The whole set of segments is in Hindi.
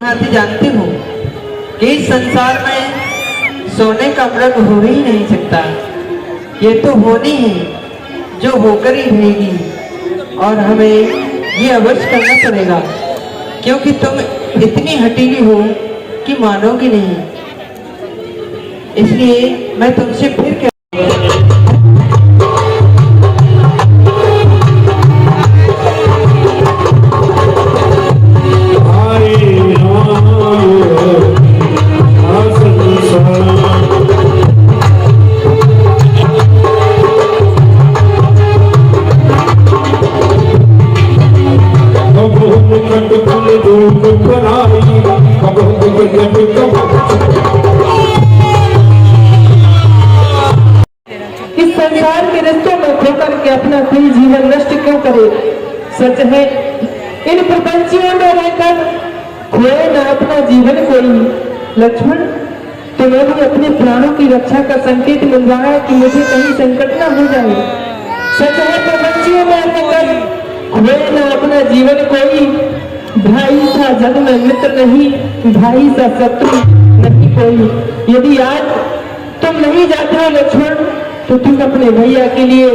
जानते हो कि इस संसार में सोने का मृग हो ही नहीं सकता। ये तो होनी है जो होकर ही रहेगी और हमें ये अवश्य करना पड़ेगा, क्योंकि तुम इतनी हठीली हो कि मानोगी नहीं। इसलिए मैं तुमसे फिर क्या इस संसार के रिश्तों में खोकर के अपना कोई जीवन नष्ट क्यों करे। सच है इन प्रपंचियों में रहकर खोए न अपना जीवन कोई। लक्ष्मण, तुम्हें भी अपने प्राणों की रक्षा का संकेत मिल रहा है कि मुझे कहीं संकट न हो जाए। सच है प्रपंचियों में रहकर खोए न अपना जीवन कोई। भाई सा जग में मित्र नहीं, भाई सा शत्रु नहीं कोई। यदि आज तुम नहीं जाते हो लक्ष्मण, तो तुम अपने भैया के लिए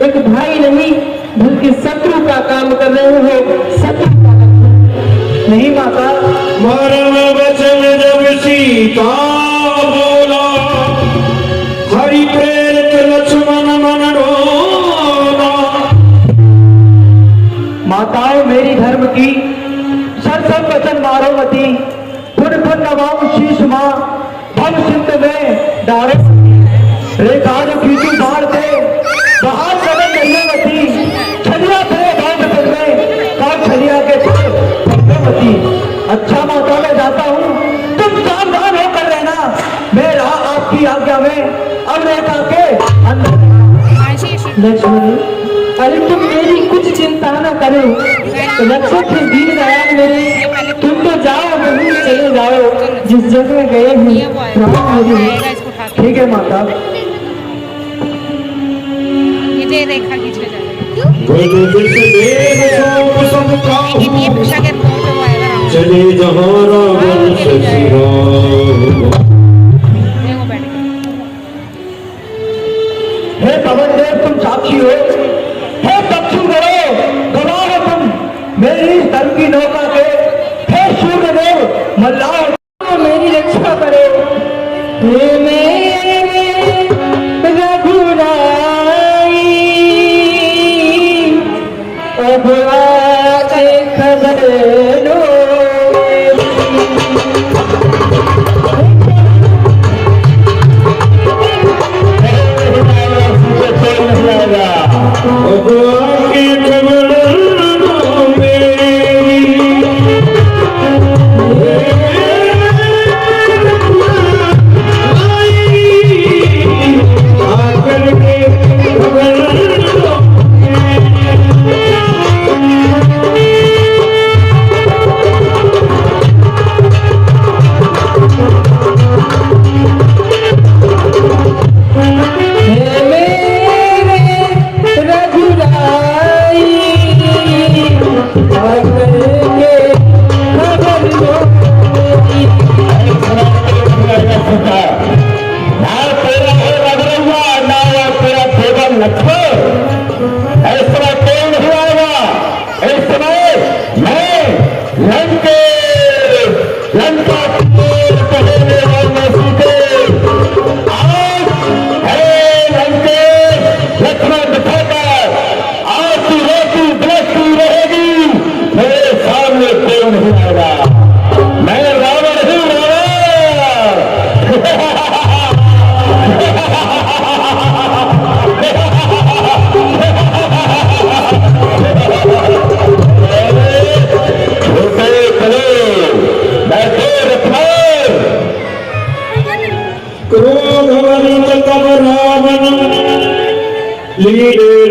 एक भाई नहीं बल्कि शत्रु का काम कर रहे हो। शत्रु का नहीं माता। मरम वचन जब सीता बोला, हरि प्रेरित लक्ष्मण मन रोना। माताओं मेरी धर्म की सरसम वचन मारो मती। पुन पुन नवाऊ शीश माँ भव सिंध में डारे रेखा जो खींची बाढ़ दे बाहर चले गंगावती। छलिया तेरे बांध में काट छलिया के गंगावती। अच्छा माता मैं जाता हूँ, तुम सावधान होकर रहना। मैं रहा आपकी आज्ञा में अब रेखा के अंदर। लक्ष्मण, अरे तुम मेरी कुछ चिंता न करो। लक्ष्मण के दीन दयाल मेरे, तुम तो जाओ वहीं चले जाओ जिस जगह गए हैं। ठीक है माता। ये रेखा खींचने जा चले जहाँ रावण शशि हे पवन देव, तुम साक्षी हो। हे दक्षिण गवाह हो तुम मेरी इस धर्म की नौका के। हे सूर्य देव मल्लाह मेरी रक्षा करे। हे मेरे रघुराई अब आके खबर लो।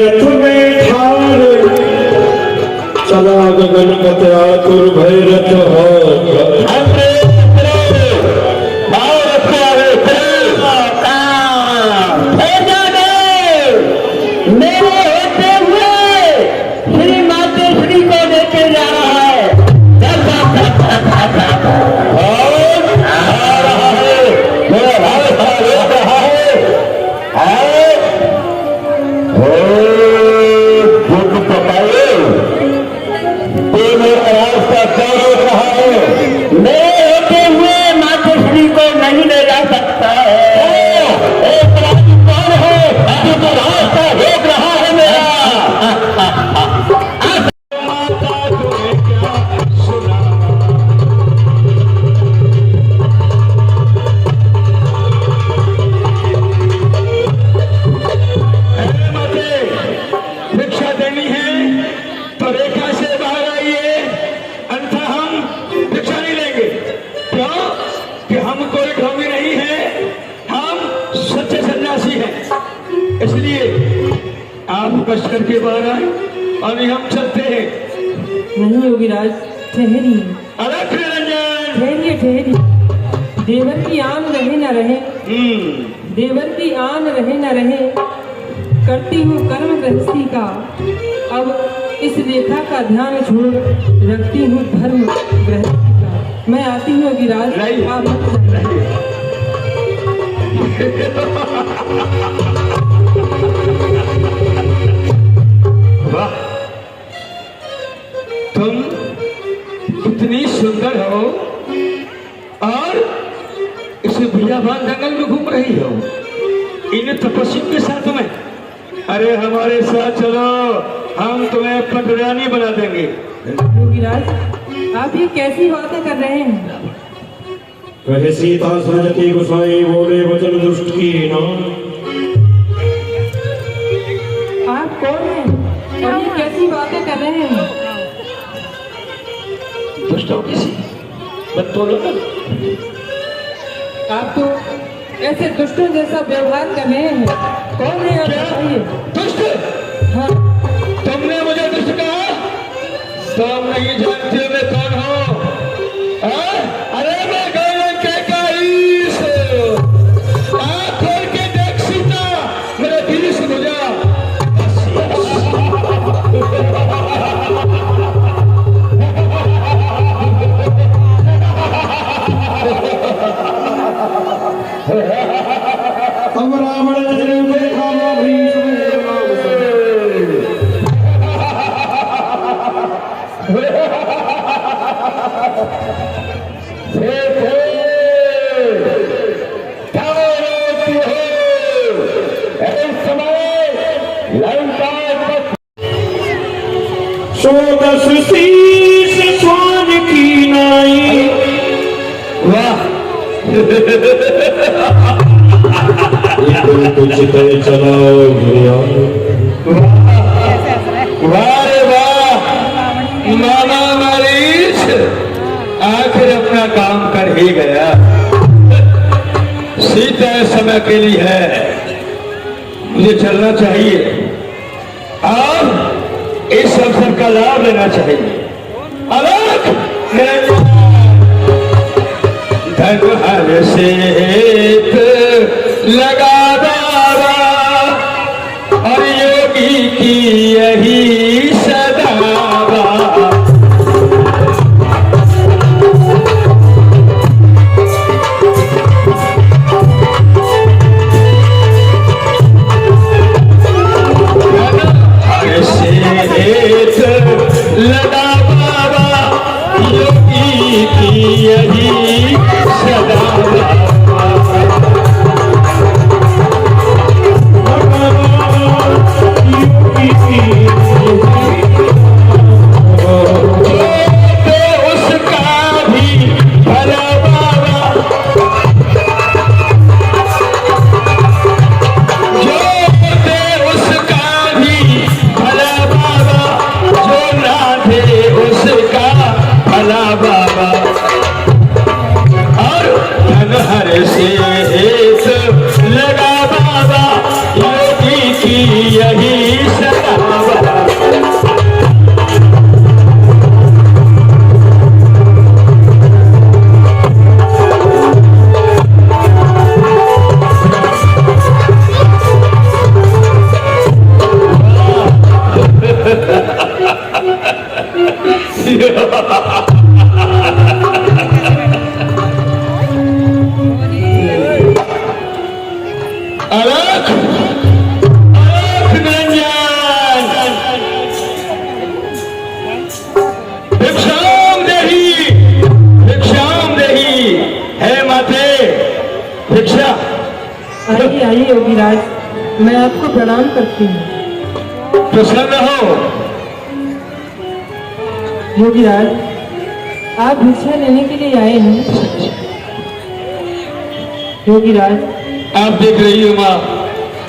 रथ में ठार चला गगन कत आतुर भय रथ मेरे होते हुए श्री मातेश्वरी को लेके जा रहा है। आप कष्ट करके बाहर आए, अभी हम चलते हैं। नहीं योगीराज, ठहरिए अरे निरंजन, ठहरिए ठहरिए। देवर की आन रहे न रहे, देवर की आन रहे न रहे, करती हूँ कर्म गृहस्थी का, अब इस रेखा का ध्यान छोड़ रखती हूँ धर्म गृहस्थी का। मैं आती हूँ योगीराज, नहीं। आप मत जाइए। वाह, तुम इतनी सुंदर हो और इस बियाबान जंगल में घूम रही हो इन तपस्वी के साथ में। अरे हमारे साथ चलो, हम तुम्हें पटरानी बना देंगे। योगीराज, आप ये कैसी बातें कर रहे हैं? कहे सीता सजती गुसाई, बोले वचन दुष्ट की ना। आप कौन हैं और ये कैसी बातें कर रहे हैं? दुष्ट हो किसी मत बोलो ना। आप तो ऐसे दुष्टों जैसा व्यवहार कर रहे हैं। कौन है आप बताइए। दुष्ट? हाँ, तुमने मुझे दुष्ट कहा? तुम नहीं जानते मैं कौन हूँ? हाँ? अरे मैं गौरव के काईस। आँख खोल के देख सीता, मेरे दिल से बुझा। अब रावण ने देखा भीष्म सोदस शीश स्वान की नाई। वाह, कुछ चलाओ भैया। वाह रे वाह, मामा मरीज आखिर अपना काम कर ही गया। सीता समय के लिए है, मुझे चलना चाहिए और इस अवसर का लाभ लेना चाहिए। अलग धन से लगा दावा और योगी की यही सदावा। लगा बाबा योगी की यही सदावा। उसका भी भला बाबा, जो दे उसका भी भला बाबा, जो ना दे उसका भला बाबा। और धन हर से लगा बाबा योगी की यही सदावा। अलग भिक्षाम देही है माते भिक्षा। आइए आइए योगीराज, मैं आपको प्रणाम करती हूँ। प्रसन्न हो योगीराज, आप भिक्षा लेने के लिए आए हैं। योगीराज, आप देख रही हो माँ,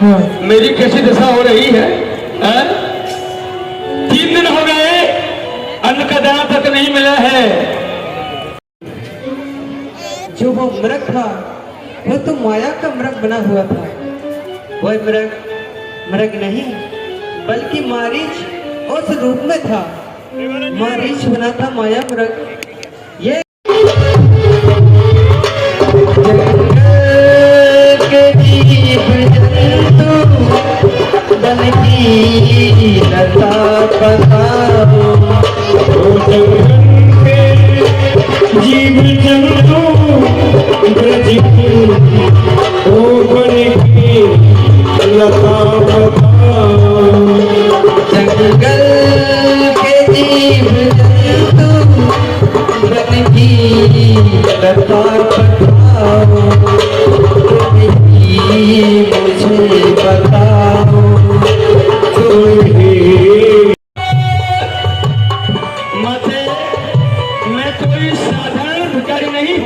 हाँ, मेरी कैसी दशा हो रही है, हैं? 3 दिन हो गए, अन्न का दाना तक नहीं मिला है। जो वो मृग था वो तो माया का मृग बना हुआ था। वह मृग मृग नहीं बल्कि मारीच उस रूप में था। मारीच बना था माया मृग। ये जंगल के जीव जंतु बन की लता बताओ। जीव जंतु ब्रज की ओ बन की लता बताओ। जंगल के जीव जंतु बन की लता बताओ। मुझे बताओ माते मैं कोई साधारण भिखारी नहीं,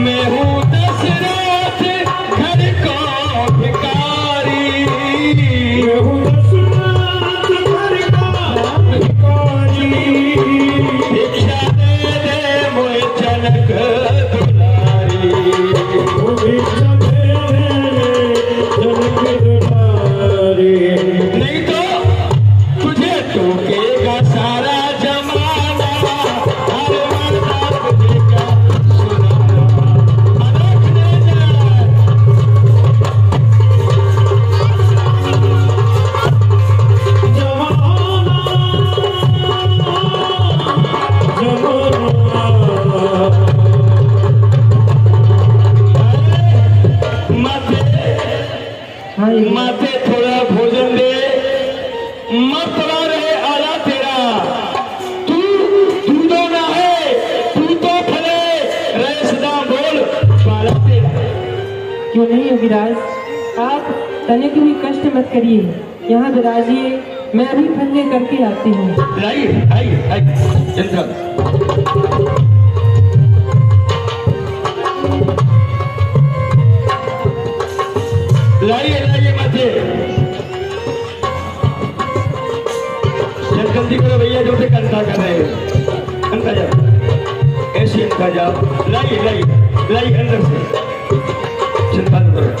मैं हूँ दशरथ घर का भिखारी। मैं हूँ दशरथ घर का भिखारी। भिक्षा दे मोए जनक दुलारी। भिक्षा दे जनक दुलारी। नहीं तो तुझे टोकेगा सारा जमाना। हर मर्दा तुझे क्या सुनाना। रख ले जा। माते माते थोड़ा भोजन दे। मत पड़ा रहे आला तेरा। तू दूधो ना है, तू तो फले रहे सदा बोल पाला तेरा। क्यों नहीं योगीराज, आप तनिक भी कष्ट मत करिए, यहाँ विराजिए, मैं अभी फंदे करके आती हूँ। लाइए आइए आइए इंद्र। लाइए लाइए माते। जल्दी करो भैया, जो से कंधा कर रहे हैं। अंदर जाओ, ऐसे अंदर जाओ। लाइए लाइए लाइए अंदर से। चिंता न करो,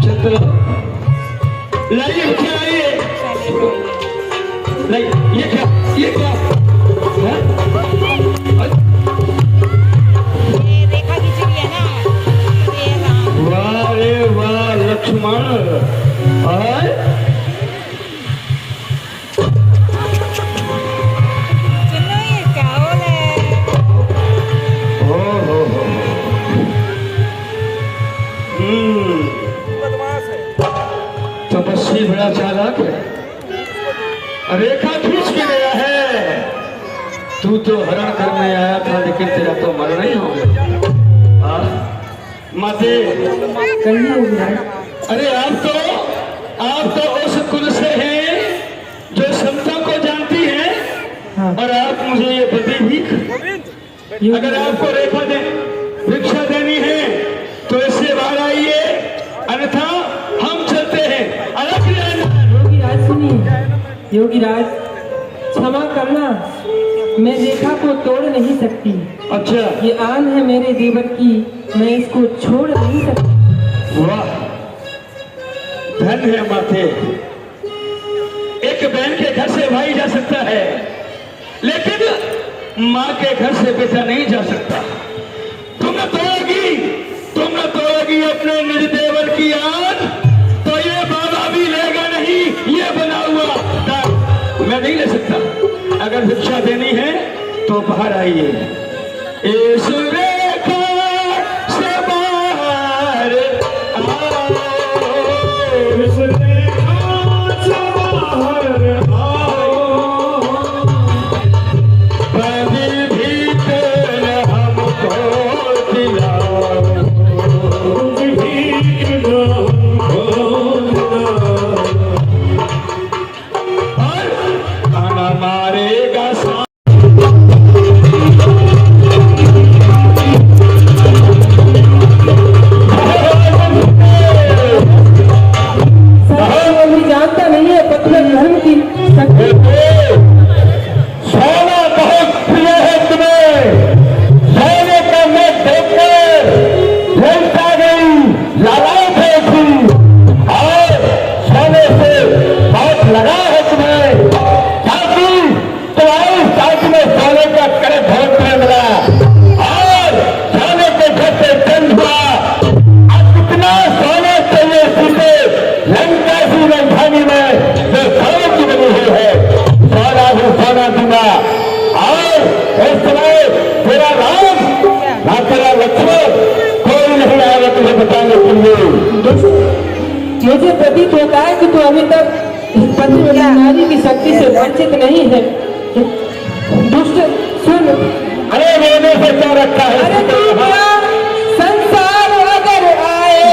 चिंता लाइए क्या आइए। लाइए ये क्या ये रेखा खींच रही है ना, ये राम। वाह रे वाह लक्ष्मण। और चलो ये क्या हो रहा है। हो तपस्वी बड़ा चालाक है। रेखा खींच के गया है। तू तो हरण करने आया था, लेकिन तेरा तो मरना ही हो गया। माते कहिए योगीराज। अरे आप तो उस कुल से हैं जो समता को जानती है। हाँ। और आप मुझे ये बदी भीख। अगर आपको रेखा दे भिक्षा देनी है तो इससे बाहर आइए, अन्यथा हम चलते हैं। अलग रहना। योगीराज सुनिए, योगीराज क्षमा करना, मैं रेखा को तोड़ नहीं सकती। अच्छा ये आन है मेरे देवर की, मैं इसको छोड़ नहीं सकती। वाह धन है माथे। एक बहन के घर से भाई जा सकता है, लेकिन माँ के घर से बेटा नहीं जा सकता। तुम न तोड़ोगी अपने निज देवर की आन, तो ये बाबा भी लेगा नहीं। ये बना हुआ दान मैं नहीं ले सकता। अगर भिक्षा देनी है तो बाहर आइए। इस रेखा से बाहर आओ। इस रेखा से बाहर आओ। बदी भीख हमको दिलाओ। भीख हमको दिलाओ। और खाना मारेगा प्रतीत होता है कि तू अभी तक इस पतिव्रता नारी की शक्ति से वंचित नहीं है। दुष्ट सुन, अरे रोने से क्या रखा है? अरे तू क्या संसार अगर आए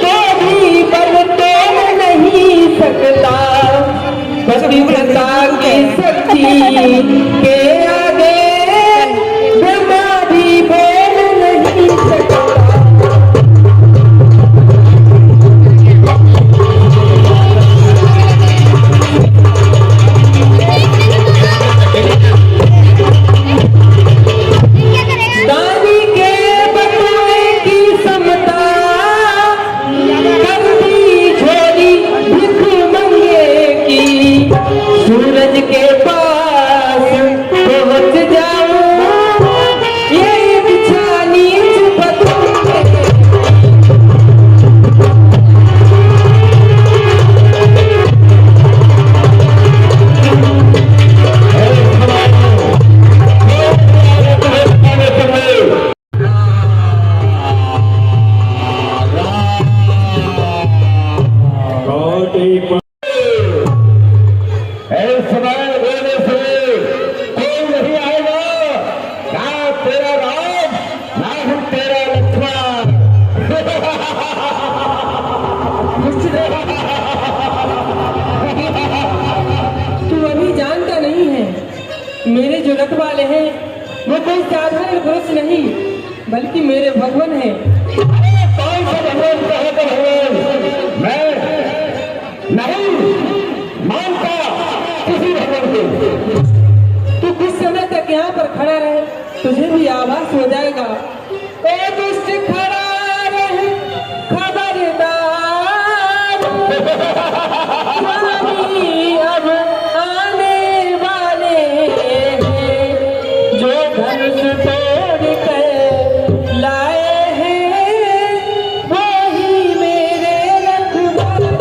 तो भी बरतोड़ नहीं सकता। पतिव्रता की शक्ति के आगे ब्रह्मा भी बोल नहीं सकता। दानी के बटुए की समता कर दी झोली भिख मंगे की। सूरज के पास पहुंच जाओ ये इच्छा नीच बतूंगे। इस समय रोने से कोई नहीं आएगा। ना तेरा राम, ना ही तेरा लक्ष्मण। तू अभी जानता नहीं है, मेरे जो रथ वाले हैं वो कोई साधारण पुरुष नहीं बल्कि मेरे भगवान हैं। कौन सा भगवान कहेगा भगवान? मैं नहीं मानता किसी भगवान को। तू कुछ समय तक यहाँ पर खड़ा रहे, तुझे भी आभास हो जाएगा। ए दुष्ट खड़ा रहे खबरदार, स्वामी अब आने वाले हैं, जो धनुष तोड़ कर लाए हैं वही मेरे रखवाले।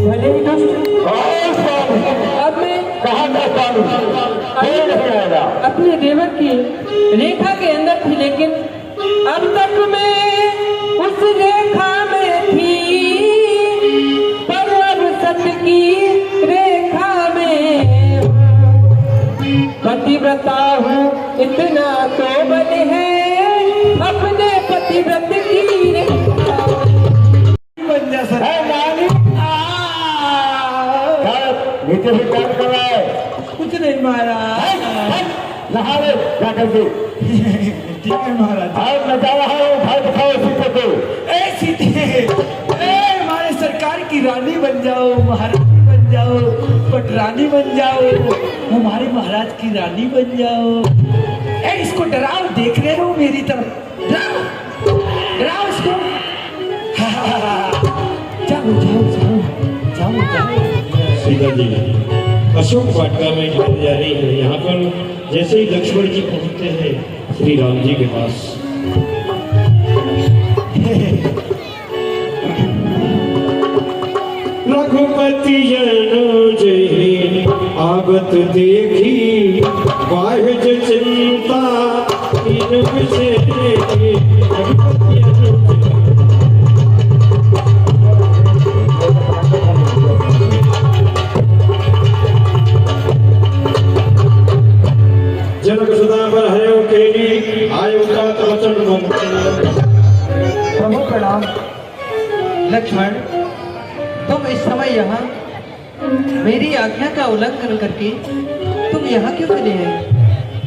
भले ही दुष्ट, अब मैं कहा जाता अपने देवर की रेखा के अंदर थी, लेकिन अब तक मैं उस रेखा में थी, पर अब सत्य की रेखा में पतिव्रता हूँ इतना तो बल है, अपने पतिव्रत की रेखा बन जा सर। नीचे से क्या कर रहा है? कुछ नहीं महाराज। नहा ले क्या कर दो। ठीक है महाराज। आज मैं जा रहा हूँ, भाई दिखाओ सीते को। ए सीते, हमारे सरकार की रानी बन जाओ, महारानी बन जाओ, पटरानी बन जाओ, हमारे महाराज की रानी बन जाओ। ए इसको डराओ, देख रहे हो मेरी तरफ, डराओ डराओ इसको। जाओ जाओ जाओ जाओ जाओ। सीता जी अशोक वाटिका में जाने जा रही है। यहाँ पर जैसे ही लक्ष्मण जी पहुँचते हैं श्री राम जी के पास, रघुपति जन जय आगत देखी, वाहिज चिंता इन विषय रघुपति जनक सुधा पर हयो केरी आयु का वचन प्रभु प्रणाम। लक्ष्मण, तुम इस समय यहाँ मेरी आज्ञा का उल्लंघन करके तुम यहाँ क्यों चले हैं?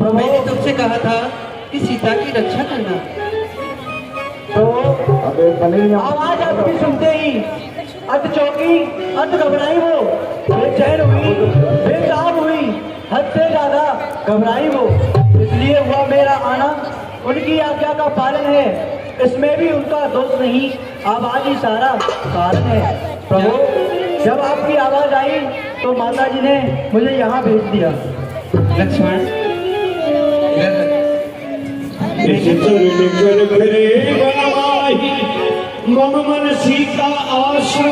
मैंने तुमसे कहा था कि सीता की रक्षा करना। तो आवाज आपकी सुनते ही अत चौकी, अत घबराई, वो बेचैन हुई, बेताब हुई, हद से ज्यादा घबराई वो। इसलिए हुआ मेरा आना, उनकी आज्ञा का पालन है, इसमें भी उनका दोष नहीं, आवाज ही सारा कारण है। प्रभु, जब आपकी आवाज आई तो माता जी ने मुझे यहाँ भेज दिया। लक्ष्मण, कर करे बनवाही, मम मन सीता आशु